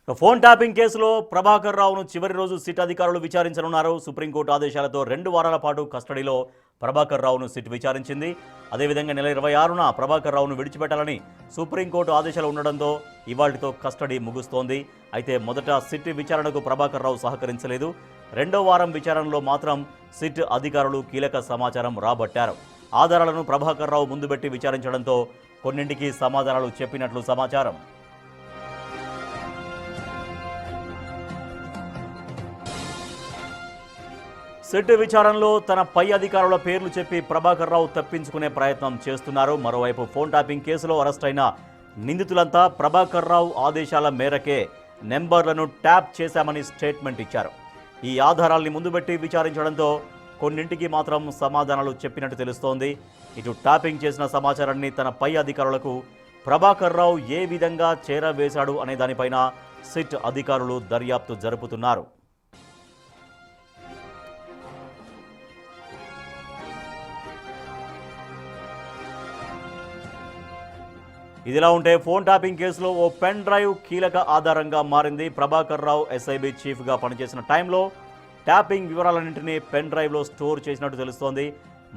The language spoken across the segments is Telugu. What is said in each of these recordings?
ఫోన్ ట్యాపింగ్ కేసులో ప్రభాకర్ రావును చివరి రోజు సిట్ అధికారులు విచారించనున్నారు. సుప్రీంకోర్టు ఆదేశాలతో 2 వారాల పాటు కస్టడీలో ప్రభాకర్ రావును సిట్ విచారించింది. అదేవిధంగా నెల 26న ప్రభాకర్ రావును విడిచిపెట్టాలని సుప్రీంకోర్టు ఆదేశాలు ఉండడంతో ఇవాళ్టితో కస్టడీ ముగుస్తోంది. అయితే మొదట సిట్ విచారణకు ప్రభాకర్ రావు సహకరించలేదు. 2వ వారం విచారణలో మాత్రం సిట్ అధికారులు కీలక సమాచారం రాబట్టారు. ఆధారాలను ప్రభాకర్ రావు ముందుపెట్టి విచారించడంతో కొన్నింటికి సమాధానాలు చెప్పినట్లు సమాచారం. సిట్ విచారణలో తన పై అధికారుల పేర్లు చెప్పి ప్రభాకర్ రావు తప్పించుకునే ప్రయత్నం చేస్తున్నారు. మరోవైపు ఫోన్ ట్యాపింగ్ కేసులో అరెస్ట్ అయిన నిందితులంతా ప్రభాకర్ రావు ఆదేశాల మేరకే నెంబర్లను ట్యాప్ చేశామని స్టేట్మెంట్ ఇచ్చారు. ఈ ఆధారాల్ని ముందుపెట్టి విచారించడంతో కొన్నింటికి మాత్రం సమాధానాలు చెప్పినట్టు తెలుస్తోంది. ఇటు ట్యాపింగ్ చేసిన సమాచారాన్ని తన పై అధికారులకు ప్రభాకర్ రావు ఏ విధంగా చేరవేశాడు అనే దానిపైన సిట్ అధికారులు దర్యాప్తు జరుపుతున్నారు. ఇదిలా ఉంటే ఫోన్ ట్యాపింగ్ కేసులో ఓ పెన్ డ్రైవ్ కీలక ఆధారంగా మారింది. ప్రభాకర్ రావు ఎస్ఐబి చీఫ్గా పనిచేసిన టైంలో ట్యాపింగ్ వివరాలన్నింటినీ పెన్ డ్రైవ్లో స్టోర్ చేసినట్టు తెలుస్తోంది.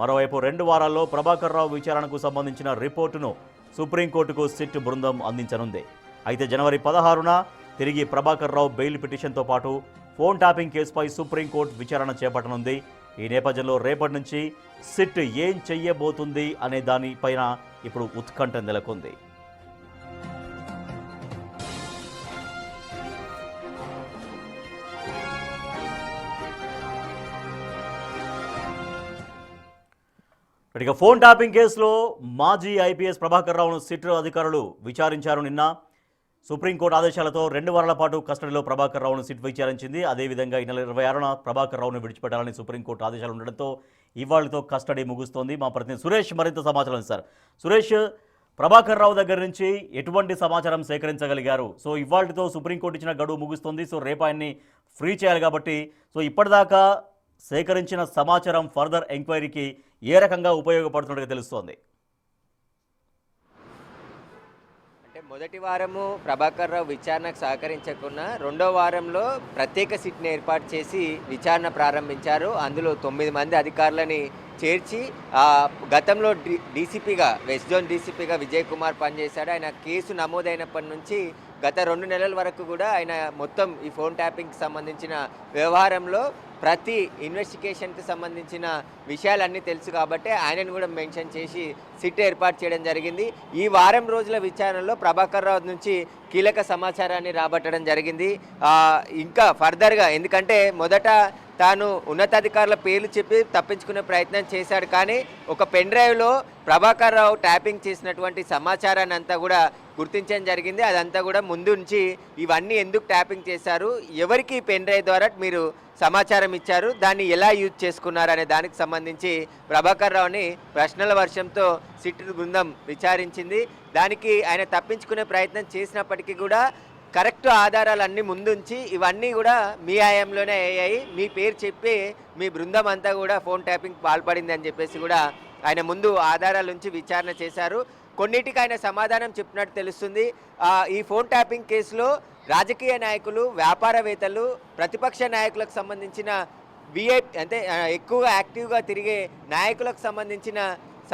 మరోవైపు 2 వారాల్లో ప్రభాకర్ రావు విచారణకు సంబంధించిన రిపోర్టును సుప్రీంకోర్టుకు సిట్ బృందం అందించనుంది. అయితే జనవరి 16న తిరిగి ప్రభాకర్ రావు బెయిల్ పిటిషన్తో పాటు ఫోన్ ట్యాపింగ్ కేసుపై సుప్రీంకోర్టు విచారణ చేపట్టనుంది. ఈ నేపథ్యంలో రేపటి నుంచి సిట్ ఏం చెయ్యబోతుంది అనే దానిపైన ఇప్పుడు ఉత్కంఠ నెలకొంది. ఇక ఫోన్ ట్యాపింగ్ కేసులో మాజీ ఐపీఎస్ ప్రభాకర్ రావును సిట్ అధికారులు విచారించారు. నిన్న సుప్రీంకోర్టు ఆదేశాలతో 2 వారాల పాటు కస్టడీలో ప్రభాకర్ రావును సిట్ విచారించింది. అదేవిధంగా ఈ నెల 26న ప్రభాకర్ రావును విడిచిపెట్టాలని సుప్రీంకోర్టు ఆదేశాలు ఉండడంతో ఇవాళతో కస్టడీ ముగుస్తోంది. మా ప్రతినిధి సురేష్ మరింత సమాచారం ఇస్తారు. సురేష్, ప్రభాకర్ రావు దగ్గర నుంచి ఎటువంటి సమాచారం సేకరించగలిగారు? సో ఇవాళతో సుప్రీంకోర్టు ఇచ్చిన గడువు ముగుస్తుంది. సో రేపు ఆయన్ని ఫ్రీ చేయాలి కాబట్టి సో ఇప్పటిదాకా సేకరించిన సమాచారం ఫర్దర్ ఎంక్వైరీకి ఏ రకంగా ఉపయోగపడుతున్నట్టుగా తెలుస్తోంది? అంటే మొదటి వారము ప్రభాకర్ రావు విచారణకు సహకరించకుండా 2వ వారంలో ప్రత్యేక సిట్ని ఏర్పాటు చేసి విచారణ ప్రారంభించారు. అందులో 9 మంది అధికారులని చేర్చి గతంలో డీసీపీగా వెస్ట్ జోన్ డీసీపీగా విజయ్ కుమార్ పనిచేశాడు. ఆయన కేసు నమోదైనప్పటి నుంచి గత 2 నెలల వరకు కూడా ఆయన మొత్తం ఈ ఫోన్ ట్యాపింగ్కి సంబంధించిన వ్యవహారంలో ప్రతి ఇన్వెస్టిగేషన్కి సంబంధించిన విషయాలన్నీ తెలుసు కాబట్టి ఆయనను కూడా మెన్షన్ చేసి సిట్ ఏర్పాటు చేయడం జరిగింది. ఈ వారం రోజుల విచారణలో ప్రభాకర్ రావు నుంచి కీలక సమాచారాన్ని రాబట్టడం జరిగింది. ఇంకా ఫర్దర్గా ఎందుకంటే మొదట తాను ఉన్నతాధికారుల పేర్లు చెప్పి తప్పించుకునే ప్రయత్నం చేశాడు. కానీ ఒక పెన్ డ్రైవ్లో ప్రభాకర్ రావు ట్యాపింగ్ చేసినటువంటి సమాచారాన్ని అంతా కూడా గుర్తించడం జరిగింది. అదంతా కూడా ముందు నుంచి ఇవన్నీ ఎందుకు ట్యాపింగ్ చేశారు, ఎవరికి పెన్ డ్రైవ్ ద్వారా మీరు సమాచారం ఇచ్చారు, దాన్ని ఎలా యూజ్ చేసుకున్నారు అనే దానికి సంబంధించి ప్రభాకర్ రావుని ప్రశ్నల వర్షంతో సిట్ బృందం విచారించింది. దానికి ఆయన తప్పించుకునే ప్రయత్నం చేసినప్పటికీ కూడా కరెక్ట్ ఆధారాలన్నీ ముందుంచి ఇవన్నీ కూడా మీ హయాంలోనే అయ్యాయి, మీ పేరు చెప్పి మీ బృందం అంతా కూడా ఫోన్ ట్యాపింగ్ పాల్పడింది అని చెప్పేసి కూడా ఆయన ముందు ఆధారాల నుంచి విచారణ చేశారు. కొన్నిటికి ఆయన సమాధానం చెప్పినట్టు తెలుస్తుంది. ఈ ఫోన్ ట్యాపింగ్ కేసులో రాజకీయ నాయకులు, వ్యాపారవేత్తలు, ప్రతిపక్ష నాయకులకు సంబంధించిన అంటే ఎక్కువగా యాక్టివ్గా తిరిగే నాయకులకు సంబంధించిన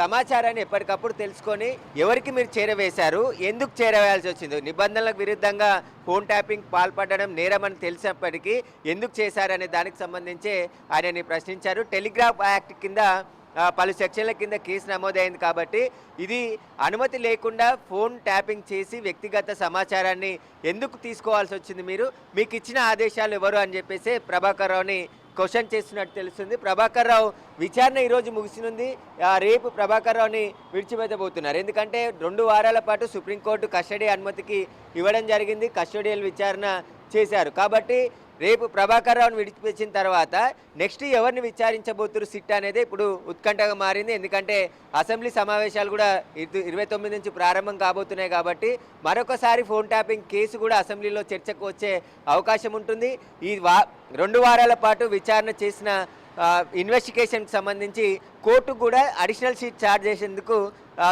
సమాచారాన్ని ఎప్పటికప్పుడు తెలుసుకొని ఎవరికి మీరు చేరవేశారు, ఎందుకు చేరవేయాల్సి వచ్చింది, నిబంధనలకు విరుద్ధంగా ఫోన్ ట్యాపింగ్ పాల్పడడం నేరమని తెలిసినప్పటికీ ఎందుకు చేశారనే దానికి సంబంధించి ఆయనని ప్రశ్నించారు. టెలిగ్రాఫ్ యాక్ట్ కింద పలు సెక్షన్ల కింద కేసు నమోదైంది కాబట్టి ఇది అనుమతి లేకుండా ఫోన్ ట్యాపింగ్ చేసి వ్యక్తిగత సమాచారాన్ని ఎందుకు తీసుకోవాల్సి వచ్చింది, మీకు ఇచ్చిన ఆదేశాలు ఎవరు అని చెప్పేసి ప్రభాకర్ రావుని క్వశ్చన్ చేస్తున్నట్టు తెలుస్తుంది. ప్రభాకర్ రావు విచారణ ఈరోజు ముగిసినుంది. రేపు ప్రభాకర్ రావుని విడిచిపెట్టబోతున్నారు. ఎందుకంటే 2 వారాల పాటు సుప్రీంకోర్టు కస్టడీ అనుమతికి ఇవ్వడం జరిగింది, కస్టడియల్ విచారణ చేశారు. కాబట్టి రేపు ప్రభాకర్ రావుని విడిచిపెట్టిన తర్వాత నెక్స్ట్ ఎవరిని విచారించబోతున్నారు సిట్ అనేది ఇప్పుడు ఉత్కంఠగా మారింది. ఎందుకంటే అసెంబ్లీ సమావేశాలు కూడా 29 నుంచి ప్రారంభం కాబోతున్నాయి కాబట్టి మరొకసారి ఫోన్ ట్యాపింగ్ కేసు కూడా అసెంబ్లీలో చర్చకు వచ్చే అవకాశం ఉంటుంది. ఈ 2 వారాల పాటు విచారణ చేసిన ఇన్వెస్టిగేషన్కి సంబంధించి కోర్టు కూడా అడిషనల్ షీట్ ఛార్జ్ చేసేందుకు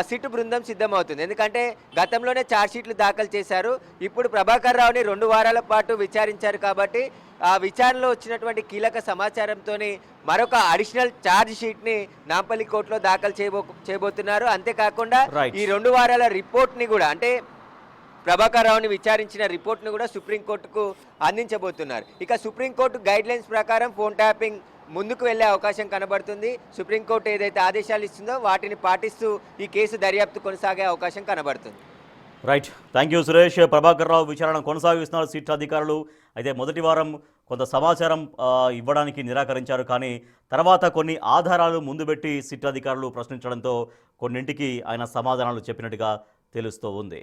సిట్ బృందం సిద్ధమవుతుంది. ఎందుకంటే గతంలోనే ఛార్జ్ షీట్లు దాఖలు చేశారు. ఇప్పుడు ప్రభాకర్ రావుని 2 వారాల పాటు విచారించారు కాబట్టి ఆ విచారణలో వచ్చినటువంటి కీలక సమాచారంతో మరొక అడిషనల్ ఛార్జ్ షీట్ని నాంపల్లి కోర్టులో దాఖలు చేయబోతున్నారు. అంతేకాకుండా Right. ఈ 2 వారాల రిపోర్ట్ని కూడా అంటే ప్రభాకర్ రావుని విచారించిన రిపోర్ట్ను కూడా సుప్రీంకోర్టుకు అందించబోతున్నారు. ఇక సుప్రీంకోర్టు గైడ్ లైన్స్ ప్రకారం ఫోన్ ట్యాపింగ్ ముందుకు వెళ్లే అవకాశం కనబడుతుంది. సుప్రీంకోర్టు ఏదైతే ఆదేశాలు ఇస్తుందో వాటిని పాటిస్తూ ఈ కేసు దర్యాప్తు కొనసాగే అవకాశం కనబడుతుంది. Right, thank you Suresh. Prabhakar Rao విచారణ కొనసాగిస్తున్నారు సిట్ అధికారులు. అయితే మొదటి వారం కొంత సమాచారం ఇవ్వడానికి నిరాకరించారు, కానీ తర్వాత కొన్ని ఆధారాలు ముందు పెట్టి సిట్ అధికారులు ప్రశ్నించడంతో కొన్నింటికి ఆయన సమాధానాలు చెప్పినట్టుగా తెలుస్తూ ఉంది.